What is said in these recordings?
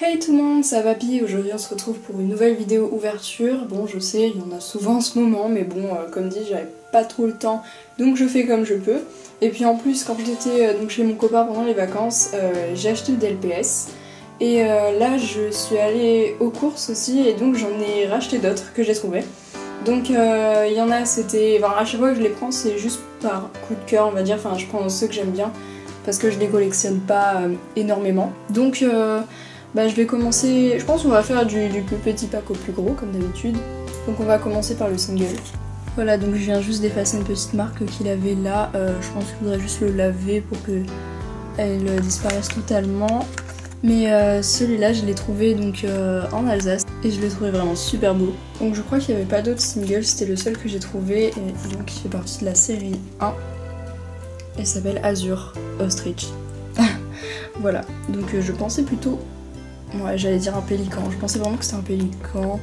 Hey tout le monde, c'est Papy. Aujourd'hui on se retrouve pour une nouvelle vidéo ouverture. Bon, je sais, il y en a souvent en ce moment, mais bon, comme dit, j'avais pas trop le temps, donc je fais comme je peux. Et puis en plus, quand j'étais donc chez mon copain pendant les vacances, j'ai acheté des LPS. Et là, je suis allée aux courses aussi, et donc j'en ai racheté d'autres que j'ai trouvées. Donc il y en a, c'était... Enfin, à chaque fois que je les prends, c'est juste par coup de cœur, on va dire. Enfin, je prends ceux que j'aime bien, parce que je les collectionne pas énormément. Donc... je vais commencer, je pense qu'on va faire du plus petit pack au plus gros comme d'habitude. Donc on va commencer par le single. Voilà, donc je viens juste d'effacer une petite marque qu'il avait là. Je pense qu'il faudrait juste le laver pour que elle disparaisse totalement. Mais celui-là je l'ai trouvé donc en Alsace et je l'ai trouvé vraiment super beau. Donc je crois qu'il n'y avait pas d'autres singles, c'était le seul que j'ai trouvé et donc il fait partie de la série 1. Elle s'appelle Azure Ostrich. Voilà, donc je pensais plutôt... Ouais, j'allais dire un pélican, je pensais vraiment que c'était un pélican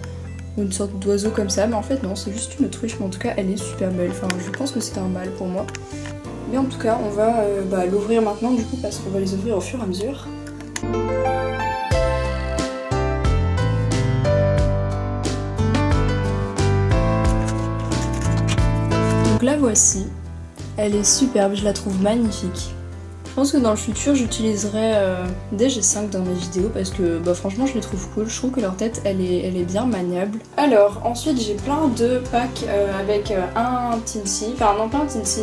ou une sorte d'oiseau comme ça, mais en fait non, c'est juste une autruche, mais en tout cas elle est super belle, enfin je pense que c'était un mâle pour moi. Mais en tout cas on va l'ouvrir maintenant du coup parce qu'on va les ouvrir au fur et à mesure. Donc la voici, elle est superbe, je la trouve magnifique. Je pense que dans le futur j'utiliserai des G5 dans mes vidéos parce que franchement je les trouve cool, je trouve que leur tête elle est bien maniable. Alors ensuite j'ai plein de packs avec un Tinsy, enfin non pas un Tinsy,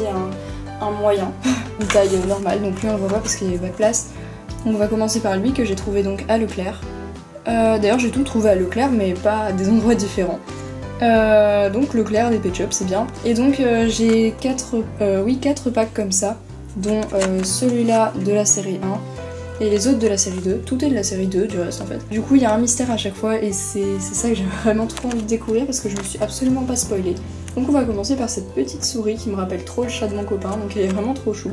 un moyen, une taille normale, donc lui on le voit pas parce qu'il n'y avait pas de place. Donc on va commencer par lui que j'ai trouvé donc à Leclerc. D'ailleurs j'ai tout trouvé à Leclerc mais pas à des endroits différents. Donc Leclerc, des Pet Shop, c'est bien. Et donc j'ai 4 packs comme ça, dont celui-là de la série 1 et les autres de la série 2. Tout est de la série 2 du reste en fait. Du coup il y a un mystère à chaque fois et c'est ça que j'ai vraiment trop envie de découvrir parce que je me suis absolument pas spoilée. Donc on va commencer par cette petite souris qui me rappelle trop le chat de mon copain, donc elle est vraiment trop chou.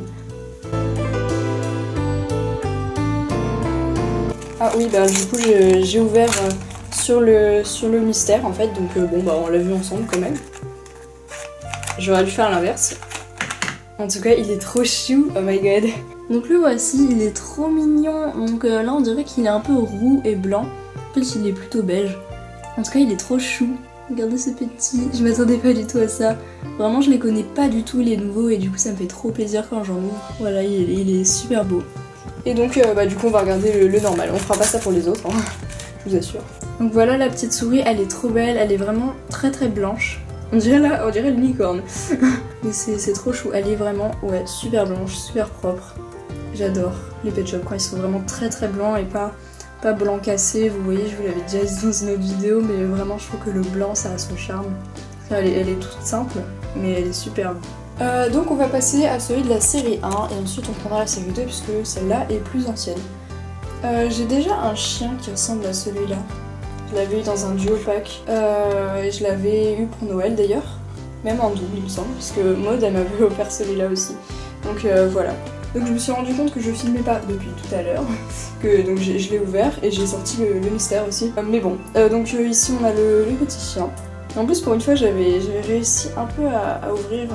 Ah oui du coup j'ai ouvert sur le mystère en fait, donc on l'a vu ensemble quand même. J'aurais dû faire l'inverse. En tout cas, il est trop chou, oh my god. Donc le voici, il est trop mignon. Donc là, on dirait qu'il est un peu roux et blanc. En fait, il est plutôt beige. En tout cas, il est trop chou. Regardez ce petit, je m'attendais pas du tout à ça. Vraiment, je les connais pas du tout, les nouveaux, et du coup, ça me fait trop plaisir quand j'en ouvre. Voilà, il est super beau. Et donc, du coup, on va regarder le normal. On fera pas ça pour les autres, hein. Je vous assure. Donc voilà, la petite souris, elle est trop belle. Elle est vraiment très très blanche. On dirait une licorne. Mais c'est trop chou, elle est vraiment super blanche, super propre. J'adore les Pet Shop quand ils sont vraiment très très blancs et pas blanc cassé. Vous voyez, je vous l'avais déjà dit dans une autre vidéo, mais vraiment je trouve que le blanc ça a son charme. Elle est toute simple, mais elle est superbe. Donc on va passer à celui de la série 1 et ensuite on prendra la série 2 puisque celle-là est plus ancienne. J'ai déjà un chien qui ressemble à celui-là. Je l'avais eu dans un duo pack et je l'avais eu pour Noël d'ailleurs, même en double il me semble, parce que Maud elle m'avait offert celui-là aussi. Donc voilà. Donc je me suis rendu compte que je filmais pas depuis tout à l'heure, que donc je l'ai ouvert et j'ai sorti le mystère aussi. Mais bon, donc ici on a le petit chien. En plus pour une fois j'avais réussi un peu à ouvrir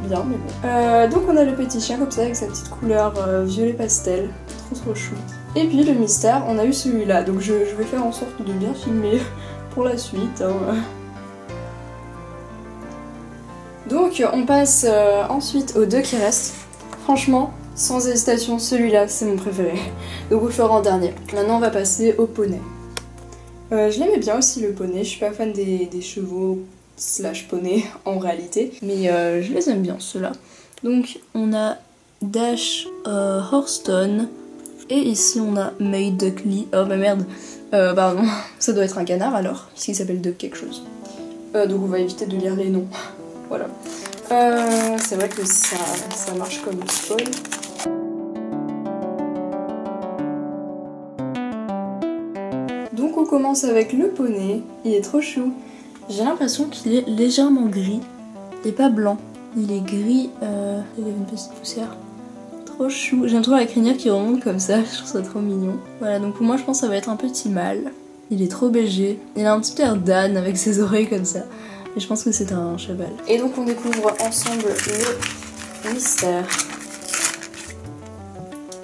bien, mais bon. Donc on a le petit chien comme ça avec sa petite couleur violet pastel, trop chou. Et puis le mystère, on a eu celui-là, donc je vais faire en sorte de bien filmer pour la suite. Hein. Donc on passe ensuite aux deux qui restent. Franchement, sans hésitation, celui-là c'est mon préféré. Donc on le fera en dernier. Maintenant on va passer au poney. Je l'aimais bien aussi le poney, je suis pas fan des chevaux / poney en réalité, mais je les aime bien ceux-là. Donc on a Dash Horston. Et ici on a May Duckley. Oh bah merde, pardon, ça doit être un canard alors, puisqu'il s'appelle Duck quelque chose. Donc on va éviter de lire les noms. Voilà. C'est vrai que ça marche comme spoil. Donc on commence avec le poney, il est trop chou. J'ai l'impression qu'il est légèrement gris, et pas blanc. Il est gris, il y avait une petite poussière. Trop chou, j'aime trop la crinière qui remonte comme ça, je trouve ça trop mignon. Voilà, donc pour moi je pense que ça va être un petit mâle. Il est trop BG, il a un petit air d'âne avec ses oreilles comme ça. Et je pense que c'est un cheval. Et donc on découvre ensemble le mystère.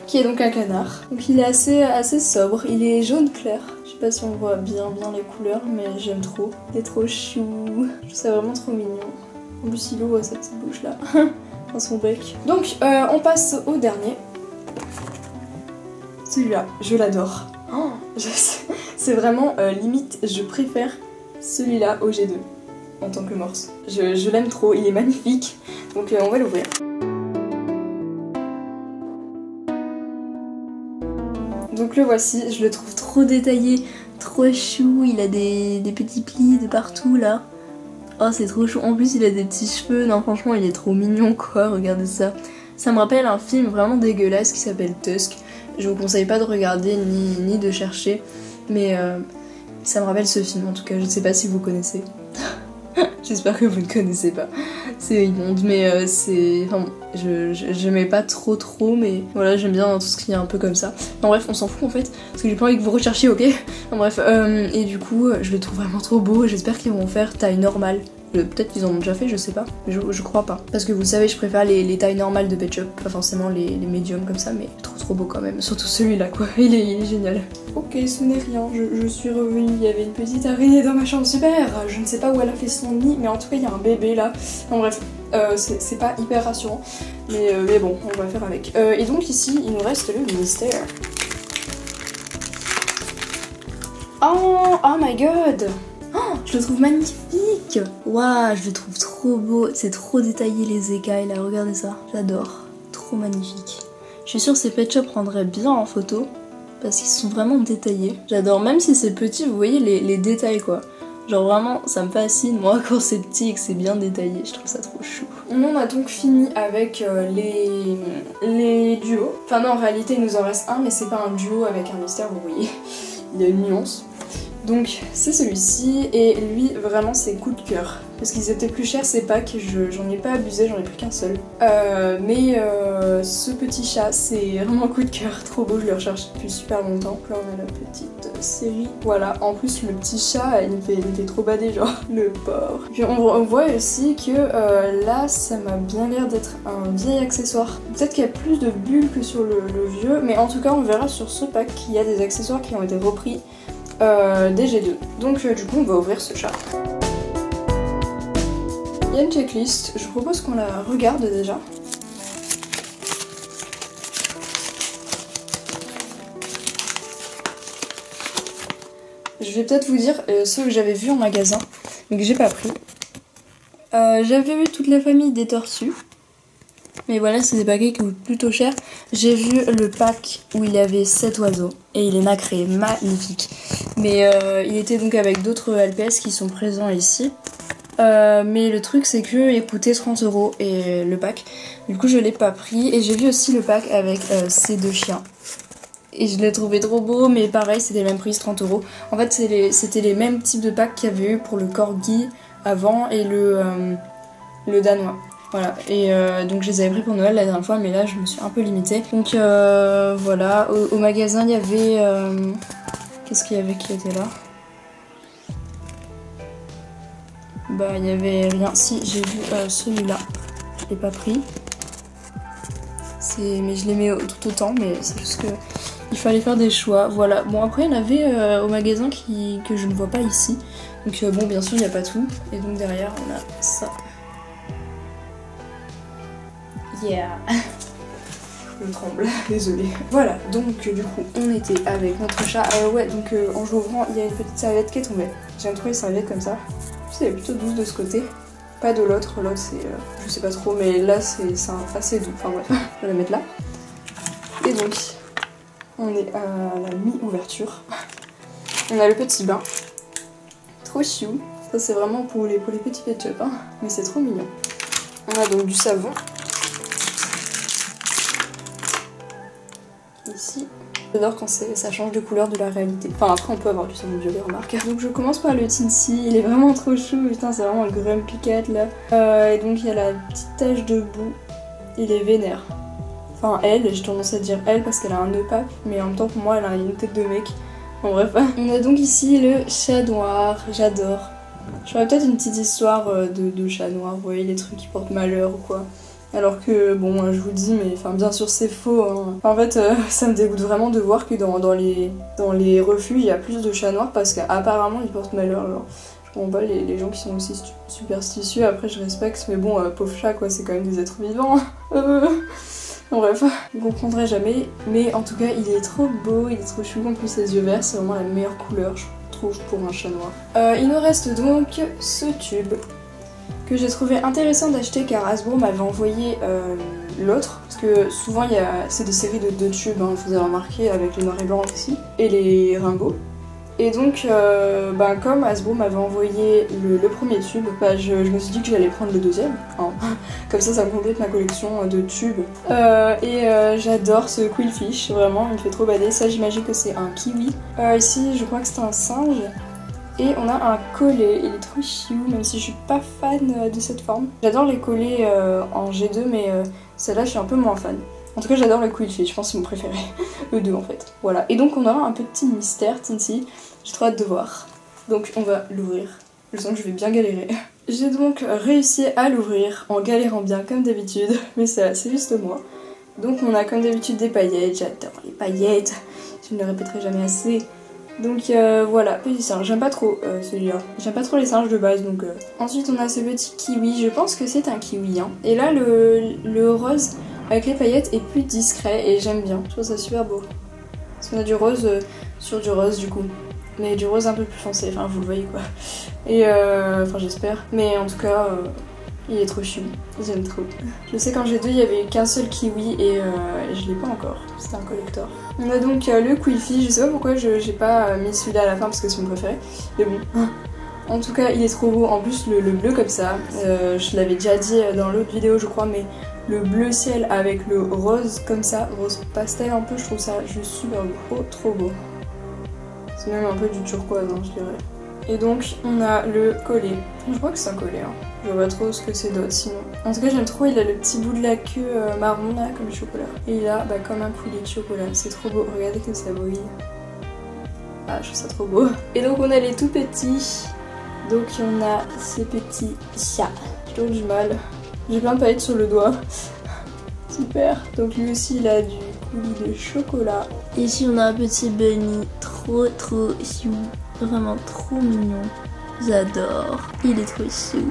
Qui qui est donc un canard. Donc il est assez sobre, il est jaune clair. Je sais pas si on voit bien les couleurs, mais j'aime trop. Il est trop chou, je trouve ça vraiment trop mignon. En plus il ouvre sa petite bouche là, dans son bec. Donc on passe au dernier. Celui-là, je l'adore. Oh, c'est vraiment limite, je préfère celui-là au G2 en tant que morse. Je l'aime trop, il est magnifique. Donc on va l'ouvrir. Donc le voici, je le trouve trop détaillé, trop chou, il a des petits plis de partout là. Oh c'est trop chou, en plus il a des petits cheveux, non franchement il est trop mignon quoi, regardez ça. Ça me rappelle un film vraiment dégueulasse qui s'appelle Tusk. Je vous conseille pas de regarder ni de chercher, mais ça me rappelle ce film en tout cas, je ne sais pas si vous connaissez. J'espère que vous ne connaissez pas. C'est immonde, mais c'est... Enfin, j'aimais pas trop, mais voilà, j'aime bien tout ce qui est un peu comme ça. Non bref, on s'en fout en fait, parce que j'ai pas envie que vous recherchiez, ok? Non bref, et du coup, je le trouve vraiment trop beau, j'espère qu'ils vont faire taille normale. Peut-être qu'ils en ont déjà fait, je sais pas, mais je crois pas. Parce que vous savez, je préfère les tailles normales de Pet Shop, pas forcément les médiums comme ça, mais trop beau quand même. Surtout celui-là quoi, il est génial. Ok, ce n'est rien, je suis revenue, il y avait une petite araignée dans ma chambre, super. Je ne sais pas où elle a fait son nid, mais en tout cas il y a un bébé là. Non bref, c'est pas hyper rassurant, mais bon, on va faire avec. Et donc ici, il nous reste le mystère. Oh my god! Oh, je le trouve magnifique! Waouh, je le trouve trop beau. C'est trop détaillé les écailles là, regardez ça. J'adore. Trop magnifique. Je suis sûre que ces Pet Shop prendraient bien en photo parce qu'ils sont vraiment détaillés. J'adore, même si c'est petit, vous voyez les détails quoi. Genre vraiment, ça me fascine moi quand c'est petit et que c'est bien détaillé. Je trouve ça trop chou. On a donc fini avec les duos. Enfin non, en réalité il nous en reste un, mais c'est pas un duo avec un mystère, vous voyez. Il y a une nuance. Donc c'est celui-ci et lui vraiment c'est coup de cœur parce qu'ils étaient plus chers ces packs, j'en ai pas abusé, j'en ai pris qu'un seul. Mais ce petit chat c'est vraiment coup de cœur, trop beau, je le recherche depuis super longtemps. Là on a la petite série, voilà, en plus le petit chat il me fait trop bader genre, le porc. Puis on voit aussi que là ça m'a bien l'air d'être un vieil accessoire. Peut-être qu'il y a plus de bulles que sur le vieux, mais en tout cas on verra sur ce pack qu'il y a des accessoires qui ont été repris. Des G2. Donc du coup on va ouvrir ce chat. Il y a une checklist, je vous propose qu'on la regarde déjà. Je vais peut-être vous dire ceux que j'avais vus en magasin mais que j'ai pas pris. J'avais vu toute la famille des tortues. Mais voilà, c'est des paquets qui coûtent plutôt cher. J'ai vu le pack où il y avait 7 oiseaux. Et il est nacré, magnifique. Mais il était donc avec d'autres LPS qui sont présents ici. Mais le truc c'est que il coûtait 30 € et le pack. Du coup je l'ai pas pris. Et j'ai vu aussi le pack avec ces deux chiens. Et je l'ai trouvé trop beau, mais pareil c'était le même prix, 30 €. En fait c'était les mêmes types de packs qu'il y avait eu pour le corgi avant et le danois. Voilà, et donc je les avais pris pour Noël la dernière fois, mais là je me suis un peu limitée. Donc voilà, au magasin il y avait... Qu'est-ce qu'il y avait qui était là? Bah il y avait rien. Si, j'ai vu celui-là, je l'ai pas pris. Mais je les mets tout autant, mais c'est juste que il fallait faire des choix. Voilà, bon après il y en avait au magasin que je ne vois pas ici. Donc bon bien sûr il n'y a pas tout. Et donc derrière on a ça. Yeah. Je tremble, désolée. Voilà, donc du coup on était avec notre chat. Ouais, donc en j'ouvrant, il y a une petite serviette qui est tombée. J'aime trop les serviettes comme ça. En plus elle est plutôt douce de ce côté. Pas de l'autre c'est... je sais pas trop, mais là c'est assez doux. Enfin bref, je vais la mettre là. Et donc, on est à la mi-ouverture. On a le petit bain. Trop chou. Ça c'est vraiment pour les petits Pet Shop, hein. Mais c'est trop mignon. On a donc du savon. Ici. J'adore quand ça change de couleur de la réalité. Enfin après on peut avoir du savon violet, remarque. Donc je commence par le Tinsy, il est vraiment trop chou, putain c'est vraiment un Grumpy Cat là. Et donc il y a la petite tache de boue, il est vénère. Enfin elle, j'ai tendance à dire elle parce qu'elle a un nœud pape, mais en même temps pour moi elle a une tête de mec. Bon bref. On a donc ici le chat noir, j'adore. J'aurais peut-être une petite histoire de chat noir, vous voyez les trucs qui portent malheur ou quoi. Alors que bon, je vous le dis, mais enfin bien sûr c'est faux. Hein. En fait, ça me dégoûte vraiment de voir que dans les refuges, il y a plus de chats noirs parce qu'apparemment ils portent malheur. Alors, je comprends pas les gens qui sont aussi superstitieux. Après, je respecte, mais bon, pauvre chat quoi, c'est quand même des êtres vivants. Bref, vous comprendrez jamais. Mais en tout cas, il est trop beau, il est trop chou. En plus, ses yeux verts, c'est vraiment la meilleure couleur, je trouve, pour un chat noir. Il nous reste donc ce tube que j'ai trouvé intéressant d'acheter car Hasbro m'avait envoyé l'autre, parce que souvent c'est des séries de 2 tubes, hein, vous avez remarqué, avec les noirs et blancs aussi, et les rainbows. Et donc, comme Hasbro m'avait envoyé le premier tube, je me suis dit que j'allais prendre le deuxième. Hein. Comme ça me complète ma collection de tubes. J'adore ce Quillfish, vraiment, il me fait trop bader. Ça, j'imagine que c'est un kiwi. Ici, je crois que c'est un singe. Et on a un collet, il est trop chou, même si je suis pas fan de cette forme. J'adore les collets en G2, mais celle-là je suis un peu moins fan. En tout cas j'adore le Quillfish, je pense que c'est mon préféré. Eux deux en fait. Voilà, et donc on aura un petit mystère, Tinty. J'ai trop hâte de voir. Donc on va l'ouvrir. Je sens que je vais bien galérer. J'ai donc réussi à l'ouvrir en galérant bien comme d'habitude, mais c'est juste moi. Donc on a comme d'habitude des paillettes, j'adore les paillettes, je ne le répéterai jamais assez. Donc voilà, petit singe, j'aime pas trop celui-là. J'aime pas trop les singes de base, donc... Ensuite on a ce petit kiwi, je pense que c'est un kiwi. Hein. Et là le rose avec les paillettes est plus discret et j'aime bien, je trouve ça super beau. Parce qu'on a du rose sur du rose du coup. Mais du rose un peu plus foncé, enfin vous le voyez quoi. Et enfin j'espère. Mais en tout cas... il est trop chou, j'aime trop. Je sais qu'en G2 il y avait qu'un seul kiwi et je l'ai pas encore, c'était un collector. On a donc le Quillfish, je sais pas pourquoi j'ai pas mis celui-là à la fin parce que c'est mon préféré, mais bon. En tout cas il est trop beau, en plus le bleu comme ça, je l'avais déjà dit dans l'autre vidéo je crois, mais le bleu ciel avec le rose comme ça, rose pastel un peu, je trouve ça juste super beau, trop beau. C'est même un peu du turquoise hein, je dirais. Et donc on a le collet, je crois que c'est un collet, hein. Je vois pas trop ce que c'est d'autre sinon. En tout cas j'aime trop, il a le petit bout de la queue marron là comme le chocolat. Et il a comme un coulis de chocolat, c'est trop beau, regardez que ça brille. Ah je trouve ça trop beau. Et donc on a les tout petits, donc on a ces petits chats. J'ai toujours du mal, j'ai plein de paillettes sur le doigt. Super, donc lui aussi il a du coulis de chocolat. Et ici on a un petit bunny, trop chou. Vraiment trop mignon, j'adore, il est trop chou.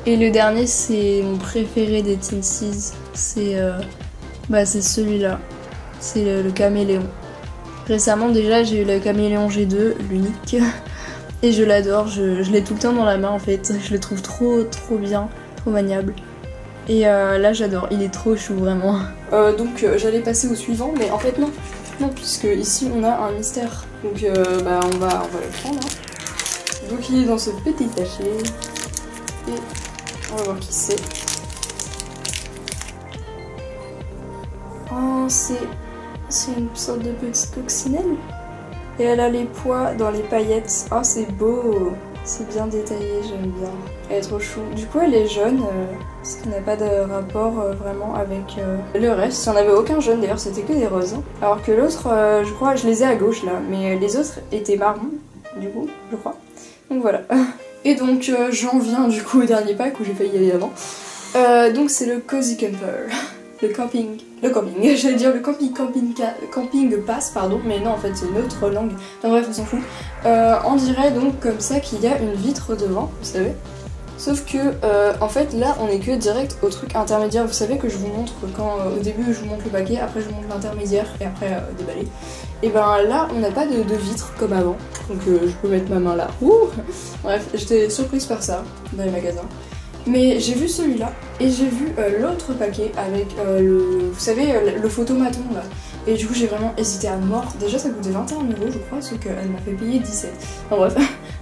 Et le dernier c'est mon préféré des Tinsies, c'est celui-là, c'est le caméléon. Récemment déjà j'ai eu le caméléon G2, l'unique, et je l'adore, je l'ai tout le temps dans la main en fait, je le trouve trop bien, trop maniable. Et là j'adore, il est trop chou vraiment. Donc j'allais passer au suivant, mais en fait non. Non, puisque ici on a un mystère. Donc on va le prendre. Hein. Donc il est dans ce petit sachet. Et on va voir qui c'est. Oh, c'est une sorte de petite coccinelle. Et elle a les pois dans les paillettes. Oh, c'est beau. C'est bien détaillé, j'aime bien. Elle est trop chou. Du coup, elle est jaune, ce qui n'a pas de rapport vraiment avec le reste. Il n'y en avait aucun jaune d'ailleurs, c'était que des roses. Hein. Alors que l'autre, je crois, je les ai à gauche là, mais les autres étaient marrons, du coup, je crois. Donc voilà. Et donc, j'en viens du coup au dernier pack où j'ai failli y aller avant. Donc, c'est le Cozy Camper. Le camping, j'allais dire le camping pass, pardon, mais non en fait c'est une autre langue, enfin bref on s'en fout. On dirait donc comme ça qu'il y a une vitre devant, vous savez. Sauf que en fait là on est que direct au truc intermédiaire, vous savez que je vous montre quand au début je vous montre le paquet, après je vous montre l'intermédiaire et après déballer. Et ben là on n'a pas de vitre comme avant, donc je peux mettre ma main là. Ouh bref, j'étais surprise par ça dans les magasins. Mais j'ai vu celui-là et j'ai vu l'autre paquet avec vous savez, le photomaton là. Et du coup j'ai vraiment hésité à mort. Déjà ça coûtait 21 € je crois, sauf qu'elle m'a fait payer 17. Enfin bref,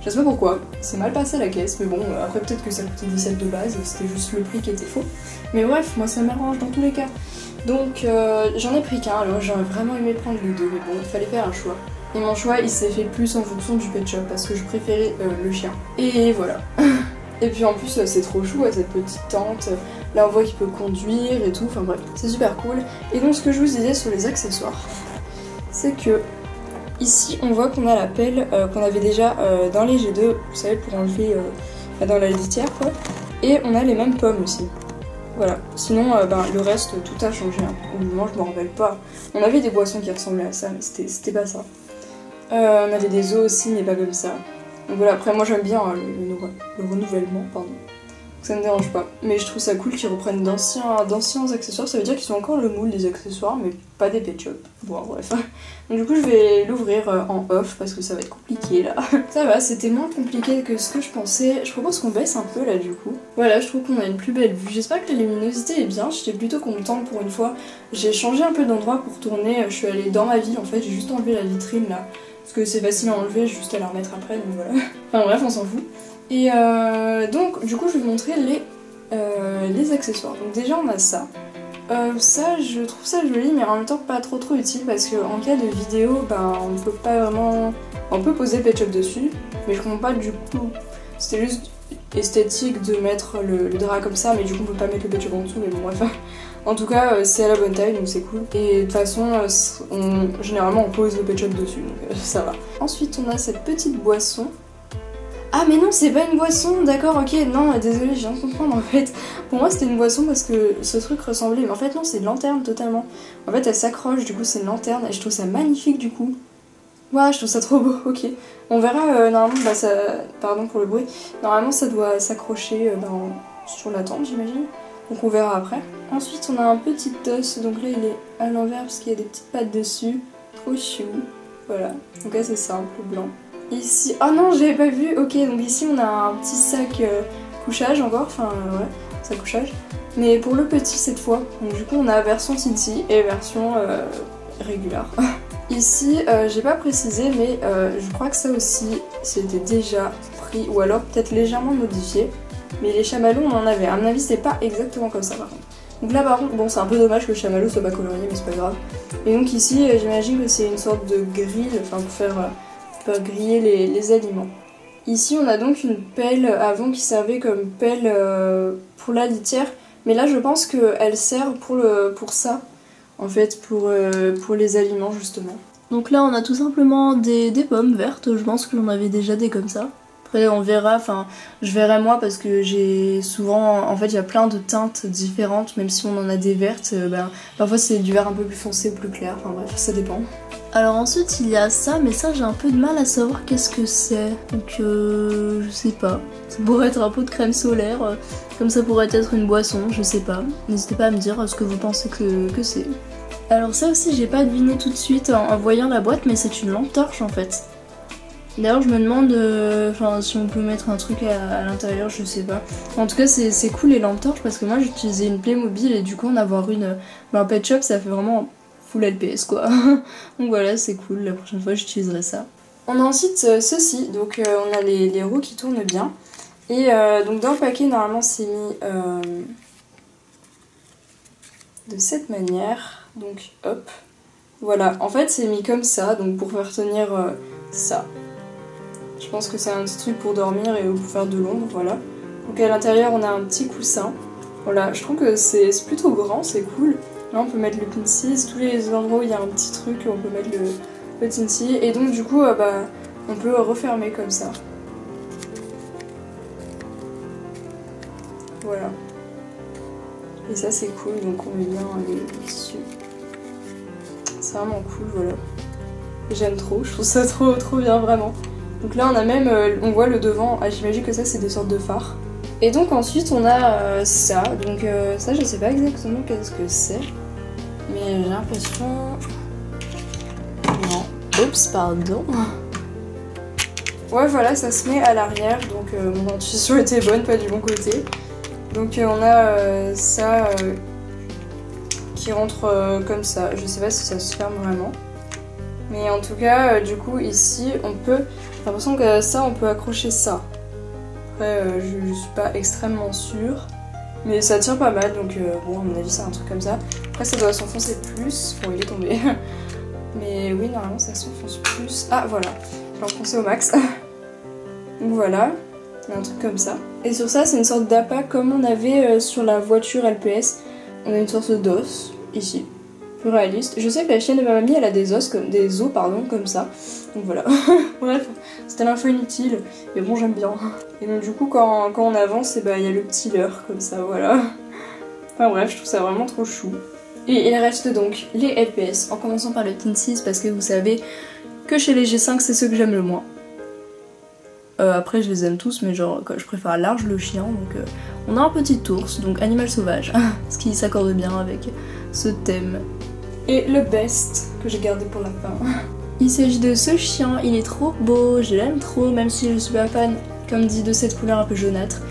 je sais pas pourquoi, c'est mal passé à la caisse, mais bon après peut-être que ça coûtait 17 de base, c'était juste le prix qui était faux. Mais bref, moi ça m'arrange dans tous les cas. Donc j'en ai pris qu'un, alors j'aurais vraiment aimé prendre les deux, mais bon il fallait faire un choix. Et mon choix il s'est fait plus en fonction du pet shop parce que je préférais le chien. Et voilà. Et puis en plus c'est trop chou cette petite tente, là on voit qu'il peut conduire et tout, enfin bref, c'est super cool. Et donc ce que je vous disais sur les accessoires, c'est que ici on voit qu'on a la pelle qu'on avait déjà dans les G2, vous savez pour enlever dans la litière quoi. Et on a les mêmes pommes aussi. Voilà, sinon le reste tout a changé, hein. Au moment je me rappelle pas. On avait des boissons qui ressemblaient à ça, mais c'était pas ça. On avait des os aussi, mais pas comme ça. Donc voilà, après moi j'aime bien le renouvellement, pardon. Ça me dérange pas. Mais je trouve ça cool qu'ils reprennent d'anciens accessoires. Ça veut dire qu'ils sont encore le moule des accessoires, mais pas des Pet Shop. Bon, bref. Donc du coup, je vais l'ouvrir en off parce que ça va être compliqué là. Ça va, c'était moins compliqué que ce que je pensais. Je propose qu'on baisse un peu là du coup. Voilà, je trouve qu'on a une plus belle vue. J'espère que la luminosité est bien. J'étais plutôt contente pour une fois. J'ai changé un peu d'endroit pour tourner. Je suis allée dans ma ville en fait. J'ai juste enlevé la vitrine là. Parce que c'est facile à enlever, juste à la remettre après. Donc voilà. Enfin bref, on s'en fout. Et donc du coup je vais vous montrer les accessoires. Donc déjà on a ça. Ça je trouve ça joli mais en même temps pas trop utile parce qu'en cas de vidéo on ne peut pas vraiment... On peut poser Pet Shop dessus mais je comprends pas du coup. C'était juste esthétique de mettre le drap comme ça mais du coup on peut pas mettre le Pet Shop en dessous mais bon bref. En tout cas c'est à la bonne taille donc c'est cool. Et de toute façon généralement on pose le Pet Shop dessus donc ça va. Ensuite on a cette petite boisson. Ah mais non c'est pas une boisson, d'accord, ok, non désolé je viens de comprendre en fait. Pour moi c'était une boisson parce que ce truc ressemblait, mais en fait non c'est une lanterne totalement. En fait elle s'accroche, du coup c'est une lanterne et je trouve ça magnifique du coup. Waouh je trouve ça trop beau, ok. On verra normalement, ça, pardon pour le bruit, normalement ça doit s'accrocher sur la tente j'imagine. Donc on verra après. Ensuite on a un petit os, donc là il est à l'envers parce qu'il y a des petites pattes dessus. Trop chou, voilà. Donc là c'est simple, blanc. Ici, oh non j'avais pas vu, ok donc ici on a un petit sac couchage encore, enfin ouais, sac couchage. Mais pour le petit cette fois, donc du coup on a version Tinty et version régulière. Ici j'ai pas précisé mais je crois que ça aussi c'était déjà pris ou alors peut-être légèrement modifié. Mais les chamallows on en avait, à mon avis c'était pas exactement comme ça par contre. Donc là par contre, bon c'est un peu dommage que le chamallow soit pas colorié mais c'est pas grave. Et donc ici j'imagine que c'est une sorte de grille, enfin pour faire... griller les aliments. Ici on a donc une pelle avant qui servait comme pelle pour la litière, mais là je pense qu'elle sert pour ça, en fait pour les aliments justement. Donc là on a tout simplement des pommes vertes, je pense que j'en avais déjà des comme ça. Après on verra, enfin je verrai moi parce que j'ai souvent, en fait il y a plein de teintes différentes, même si on en a des vertes, parfois c'est du vert un peu plus foncé ou plus clair, enfin bref ça dépend. Alors ensuite il y a ça, mais ça j'ai un peu de mal à savoir qu'est-ce que c'est, donc je sais pas. Ça pourrait être un pot de crème solaire, comme ça pourrait être une boisson, je sais pas. N'hésitez pas à me dire ce que vous pensez que c'est. Alors ça aussi j'ai pas deviné tout de suite en voyant la boîte, mais c'est une lampe torche en fait. D'ailleurs je me demande si on peut mettre un truc à l'intérieur, je sais pas. En tout cas c'est cool les lampes torches parce que moi j'utilisais une Playmobil et du coup en avoir un Pet Shop ça fait vraiment... full LPS quoi. Donc voilà c'est cool, la prochaine fois j'utiliserai ça. On a ensuite ceci, donc on a les roues qui tournent bien. Et donc dans le paquet normalement c'est mis de cette manière. Donc hop. Voilà, en fait c'est mis comme ça, donc pour faire tenir ça. Je pense que c'est un petit truc pour dormir et pour faire de l'ombre, voilà. Donc à l'intérieur on a un petit coussin. Voilà, je trouve que c'est plutôt grand, c'est cool. Là on peut mettre le Pinsies, tous les endroits où il y a un petit truc on peut mettre le Tinty. Et donc du coup on peut refermer comme ça. Voilà. Et ça c'est cool, donc on met bien les tissus. C'est vraiment cool, voilà. J'aime trop, je trouve ça trop bien vraiment. Donc là on a même, on voit le devant, j'imagine que ça c'est des sortes de phares. Et donc ensuite on a ça, donc ça je sais pas exactement qu'est-ce que c'est. Mais j'ai l'impression... Non, oups pardon. Ouais voilà ça se met à l'arrière, donc mon intuition était bonne, pas du bon côté. Donc on a ça qui rentre comme ça, je sais pas si ça se ferme vraiment. Mais en tout cas du coup ici on peut, j'ai l'impression que ça on peut accrocher ça. Après je suis pas extrêmement sûre, mais ça tient pas mal donc bon à mon avis c'est un truc comme ça. Après ça doit s'enfoncer plus, bon il est tombé. Mais oui normalement ça s'enfonce plus, ah voilà, je l'ai enfoncé au max. Donc voilà. Un truc comme ça. Et sur ça c'est une sorte d'appât comme on avait sur la voiture LPS. On a une sorte d'os ici. Plus réaliste. Je sais que la chienne de ma mamie elle a des os comme comme ça. Donc voilà. Bref, c'était l'info inutile. Mais bon j'aime bien. Et donc du coup quand on avance, il y a le petit leurre comme ça, voilà. Enfin bref, je trouve ça vraiment trop chou. Et il reste donc les LPS, en commençant par le Teen 6 parce que vous savez que chez les G5 c'est ceux que j'aime le moins. Après je les aime tous mais genre je préfère large le chien, donc on a un petit ours, donc animal sauvage, ce qui s'accorde bien avec ce thème. Et le best que j'ai gardé pour la fin. Il s'agit de ce chien, il est trop beau, je l'aime trop, même si je suis pas fan, comme dit, de cette couleur un peu jaunâtre.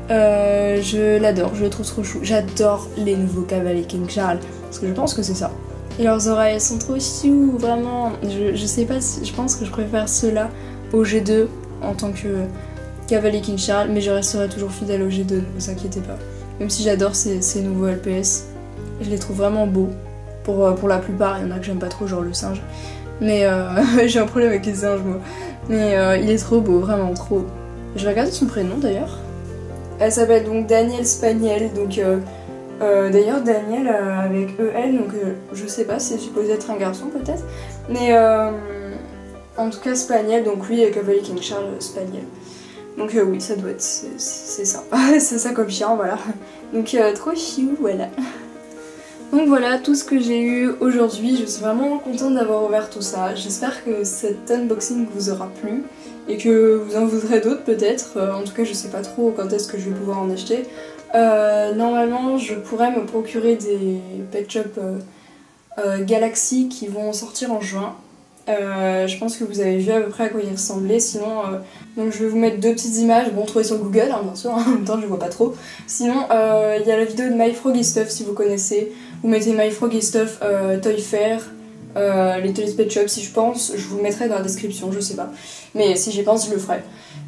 Je l'adore, je le trouve trop chou. J'adore les nouveaux cavaliers King Charles, parce que je pense que c'est ça. Et leurs oreilles sont trop chou, vraiment. Je sais pas si, je pense que je préfère ceux-là au G2 en tant que cavalier King Charles, mais je resterai toujours fidèle au G2, ne vous inquiétez pas. Même si j'adore ces nouveaux LPS, je les trouve vraiment beaux. Pour la plupart, il y en a que j'aime pas trop, genre le singe. Mais j'ai un problème avec les singes moi. Mais il est trop beau, vraiment trop. Je vais regarder son prénom d'ailleurs. Elle s'appelle donc Daniel Spaniel, donc d'ailleurs Daniel avec EL, donc je sais pas, c'est supposé être un garçon peut-être. Mais en tout cas Spaniel, donc oui, Cavalier King Charles Spaniel. Donc oui, ça doit être, c'est ça. C'est ça comme chien, voilà. Donc trop chou, voilà. Donc voilà tout ce que j'ai eu aujourd'hui, je suis vraiment contente d'avoir ouvert tout ça. J'espère que cet unboxing vous aura plu et que vous en voudrez d'autres peut-être. En tout cas je sais pas trop quand est-ce que je vais pouvoir en acheter. Normalement je pourrais me procurer des Pet Shop Galaxy qui vont sortir en juin. Je pense que vous avez vu à peu près à quoi ils ressemblaient, sinon donc je vais vous mettre deux petites images, bon trouvées sur Google hein, bien sûr, en même temps je vois pas trop. Sinon il y a la vidéo de My Froggy Stuff si vous connaissez, vous mettez My Froggy Stuff Toy Fair, les Toys Pet Shop si je pense, je vous le mettrai dans la description, je sais pas, mais si j'y pense je le ferai.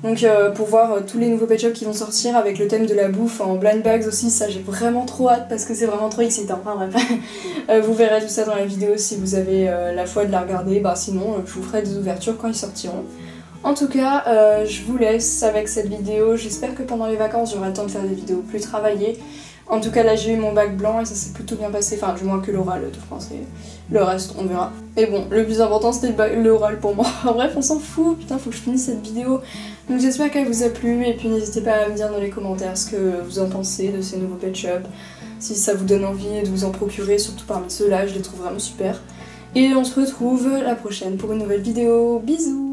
Donc pour voir tous les nouveaux Pet Shop qui vont sortir avec le thème de la bouffe en blind bags aussi, ça j'ai vraiment trop hâte parce que c'est vraiment trop excitant, enfin bref. Vous verrez tout ça dans la vidéo si vous avez la foi de la regarder, bah sinon je vous ferai des ouvertures quand ils sortiront. En tout cas, je vous laisse avec cette vidéo, j'espère que pendant les vacances j'aurai le temps de faire des vidéos plus travaillées. En tout cas là j'ai eu mon bac blanc et ça s'est plutôt bien passé, enfin du moins que l'oral de français. Le reste on verra. Mais bon, le plus important c'était l'oral pour moi. Bref, on s'en fout, putain faut que je finisse cette vidéo. Donc j'espère qu'elle vous a plu et puis n'hésitez pas à me dire dans les commentaires ce que vous en pensez de ces nouveaux Pet Shop. Si ça vous donne envie de vous en procurer, surtout parmi ceux-là, je les trouve vraiment super. Et on se retrouve la prochaine pour une nouvelle vidéo. Bisous!